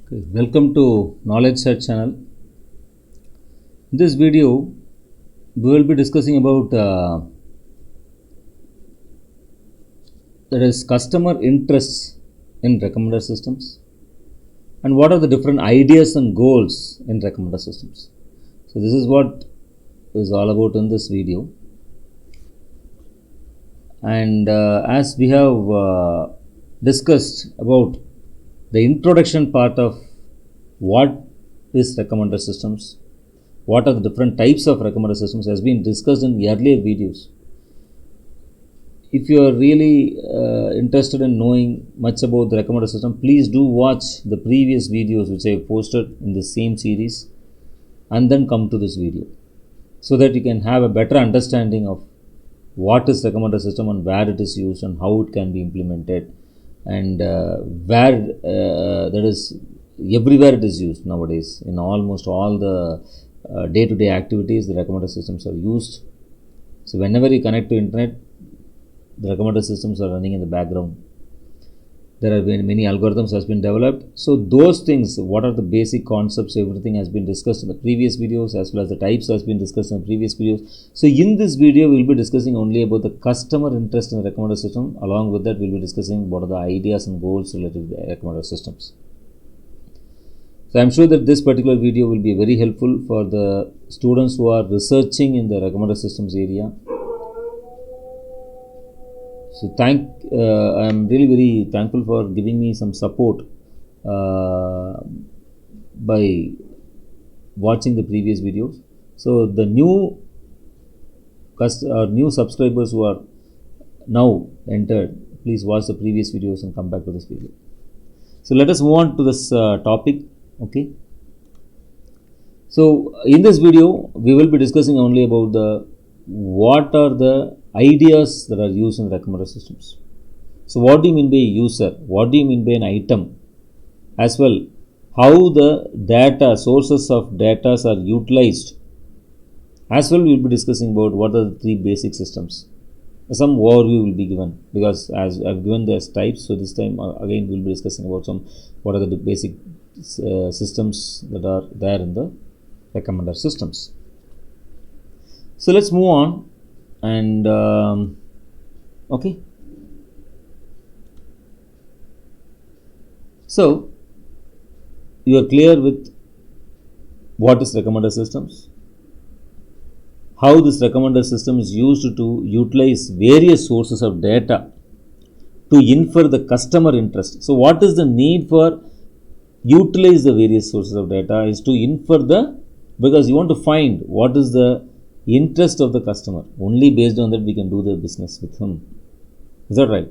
Okay, welcome to Knowledge Search channel. In this video, we will be discussing about that is customer interests in recommender systems and what are the different ideas and goals in recommender systems. So this is what is all about in this video. And as we have discussed about the introduction part of what is recommender systems, what are the different types of recommender systems has been discussed in earlier videos. If you are really interested in knowing much about the recommender system, please do watch the previous videos which I have posted in the same series and then come to this video so that you can have a better understanding of what is recommender system and where it is used and how it can be implemented and where that is everywhere it is used nowadays. In almost all the day-to-day activities, the recommender systems are used. So whenever you connect to internet, the recommender systems are running in the background. There have been many algorithms has been developed. So those things, what are the basic concepts, everything has been discussed in the previous videos as well as the types has been discussed in the previous videos. So in this video, we will be discussing only about the customer interest in the recommender system. Along with that, we will be discussing what are the ideas and goals related to the recommender systems. So I am sure that this particular video will be very helpful for the students who are researching in the recommender systems area. So I am really very thankful for giving me some support by watching the previous videos. So the new subscribers who are now entered, please watch the previous videos and come back to this video. So let us move on to this topic. Okay. So in this video, we will be discussing only about what are the ideas that are used in recommender systems. So what do you mean by user? What do you mean by an item? As well, how the data, sources of data are utilized. As well, we will be discussing about what are the three basic systems. Some overview will be given because as I have given these types, so this time again we will be discussing about what are the basic systems that are there in the recommender systems. So let's move on and okay. So you are clear with what is recommender systems, how this recommender system is used to utilize various sources of data to infer the customer interest. So what is the need for utilize the various sources of data is to infer because you want to find what is the interest of the customer. Only based on that we can do the business with him. Is that right?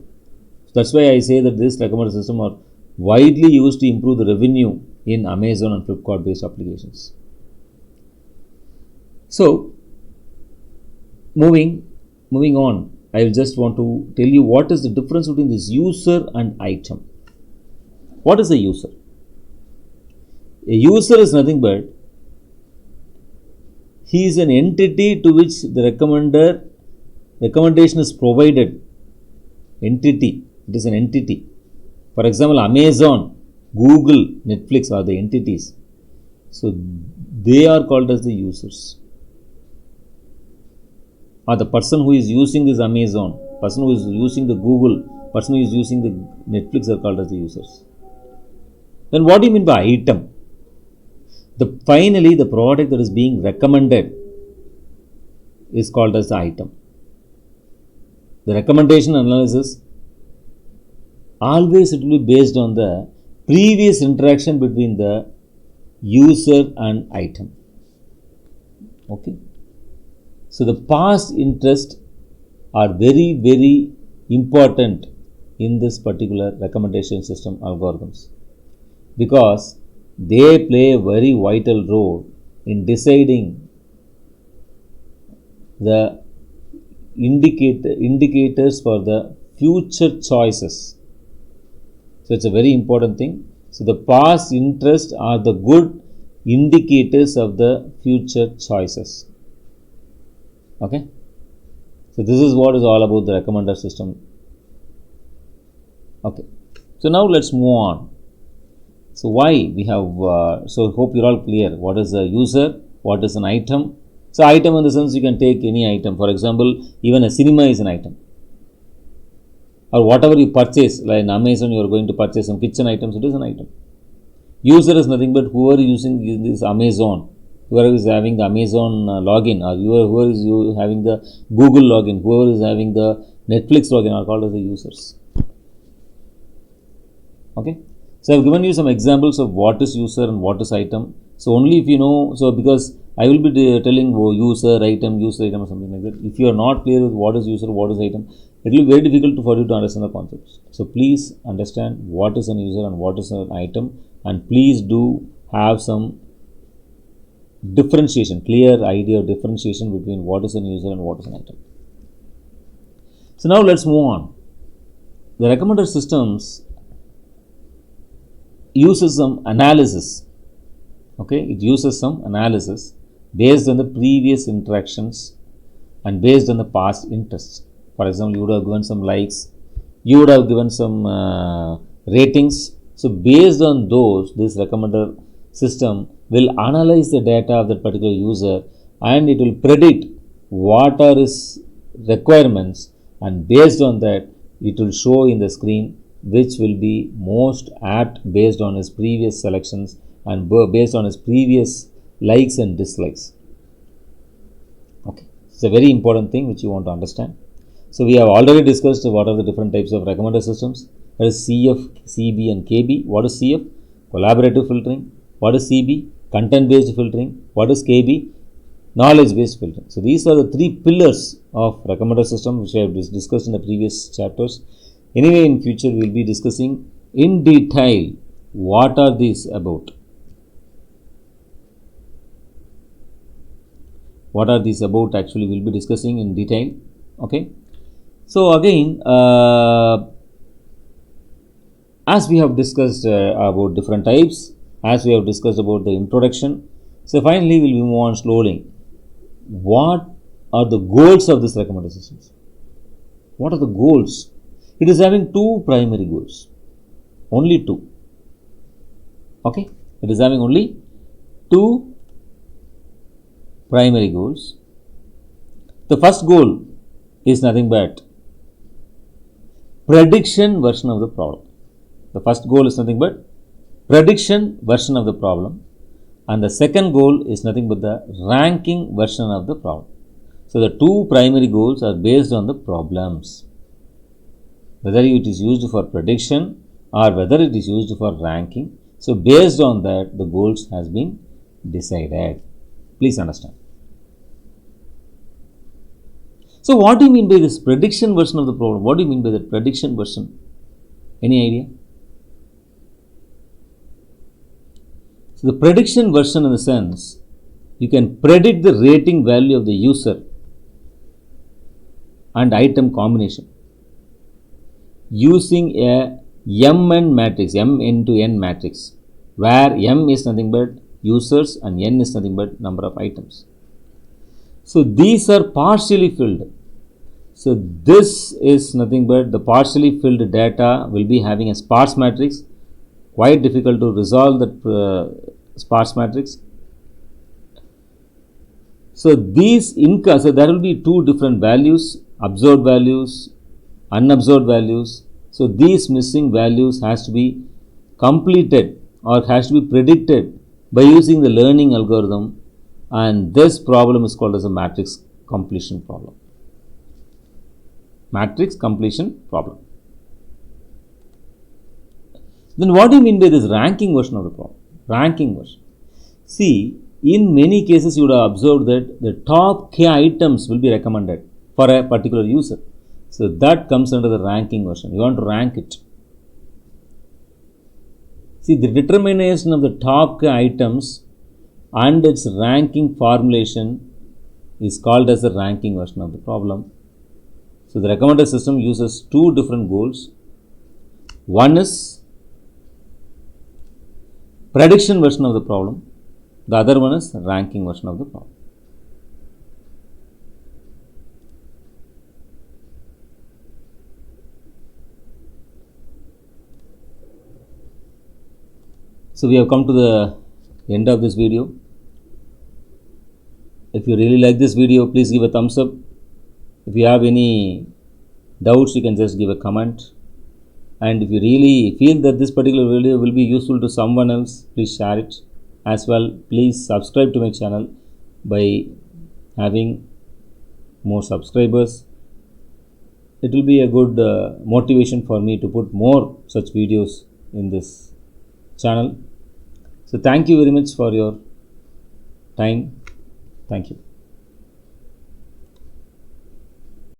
So that's why I say that this recommender system are widely used to improve the revenue in Amazon and Flipkart based applications. So moving on, I will just want to tell you what is the difference between this user and item. What is a user? A user is nothing but he is an entity to which the recommendation is provided. Entity, it is an entity. For example, Amazon, Google, Netflix are the entities. So they are called as the users. Or the person who is using this Amazon, person who is using the Google, person who is using the Netflix are called as the users. Then what do you mean by item? Finally, the product that is being recommended is called as the item. The recommendation analysis, always it will be based on the previous interaction between the user and item. Okay. So the past interests are very, very important in this particular recommendation system algorithms because they play a very vital role in deciding the indicators for the future choices. So it's a very important thing. So the past interests are the good indicators of the future choices. Okay. So this is what is all about the recommender system. Okay. So now let's move on. So why we have, so hope you're all clear. What is a user? What is an item? So item in the sense you can take any item. For example, even a cinema is an item. Or whatever you purchase, like in Amazon you are going to purchase some kitchen items, it is an item. User is nothing but whoever using this Amazon, whoever is having the Amazon login, or whoever is having the Google login, whoever is having the Netflix login are called as the users. Okay. So I have given you some examples of what is user and what is item. So only if you know, so because I will be telling user item or something like that. If you are not clear with what is user, what is item, it will be very difficult for you to understand the concepts. So please understand what is an user and what is an item, and please do have some differentiation, clear idea of differentiation between what is an user and what is an item. So now let's move on. The recommender systems uses some analysis. Okay, it uses some analysis based on the previous interactions and based on the past interests. For example, you would have given some likes, you would have given some ratings. So based on those, this recommender system will analyze the data of that particular user, and it will predict what are his requirements, and based on that it will show in the screen which will be most apt based on his previous selections and based on his previous likes and dislikes. Okay, it's a very important thing which you want to understand. So we have already discussed what are the different types of recommender systems. There is CF, CB and KB. What is CF? Collaborative filtering. What is CB? Content based filtering. What is KB? Knowledge based filtering. So these are the three pillars of recommender system which I have discussed in the previous chapters. Anyway, in future we will be discussing in detail what are these about. What are these about actually we will be discussing in detail. Okay. So again, as we have discussed about different types, as we have discussed about the introduction, so finally we will move on slowly. What are the goals of this recommender systems? What are the goals? It is having two primary goals, only two. Okay, it is having only two primary goals. The first goal is nothing but prediction version of the problem. The first goal is nothing but prediction version of the problem, and the second goal is nothing but the ranking version of the problem. So the two primary goals are based on the problems, whether it is used for prediction or whether it is used for ranking. So based on that, the goals has been decided. Please understand. So what do you mean by this prediction version of the problem? What do you mean by that prediction version? Any idea? So the prediction version in the sense, you can predict the rating value of the user and item combination using a MN matrix, M into N matrix, where M is nothing but users and N is nothing but number of items. So these are partially filled. So this is nothing but the partially filled data will be having a sparse matrix. Quite difficult to resolve that sparse matrix. So these so there will be two different values, observed values, unobserved values. So these missing values has to be completed or has to be predicted by using the learning algorithm, and this problem is called as a matrix completion problem. Matrix completion problem. Then what do you mean by this ranking version of the problem? Ranking version. See, in many cases you would have observed that the top k items will be recommended for a particular user. So that comes under the ranking version. You want to rank it. See, the determination of the top k items and its ranking formulation is called as the ranking version of the problem. So the recommender system uses two different goals. One is prediction version of the problem. The other one is ranking version of the problem. So we have come to the end of this video. If you really like this video, please give a thumbs up. If you have any doubts, you can just give a comment. And if you really feel that this particular video will be useful to someone else, please share it as well. Please subscribe to my channel by having more subscribers. It will be a good motivation for me to put more such videos in this channel. So thank you very much for your time. Thank you.